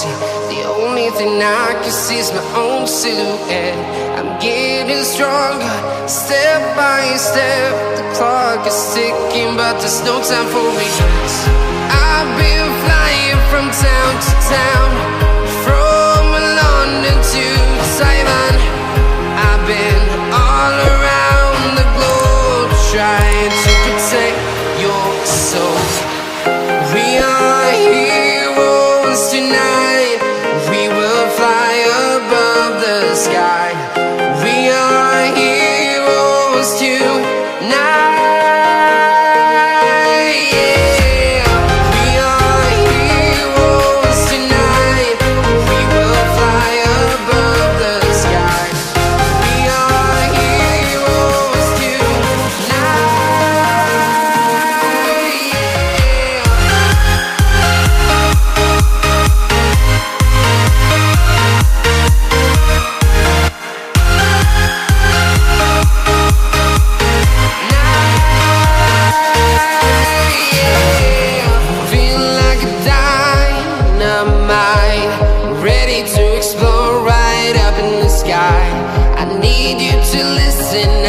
see. The only thing I can see is my own silhouette. I'm getting stronger, step by step. The clock is ticking, but there's no time for regrets. I've been flying from town to town, from London to Taiwan. I've been all around the globe, trying to protect your soul. We are heroes tonight. We will fly above the sky. We are heroes tonight. Yeah. We are heroes tonight. We will fly above the sky. We are heroes tonight. Feeling like a dynamite, ready to explode right up in the sky. I need you to listen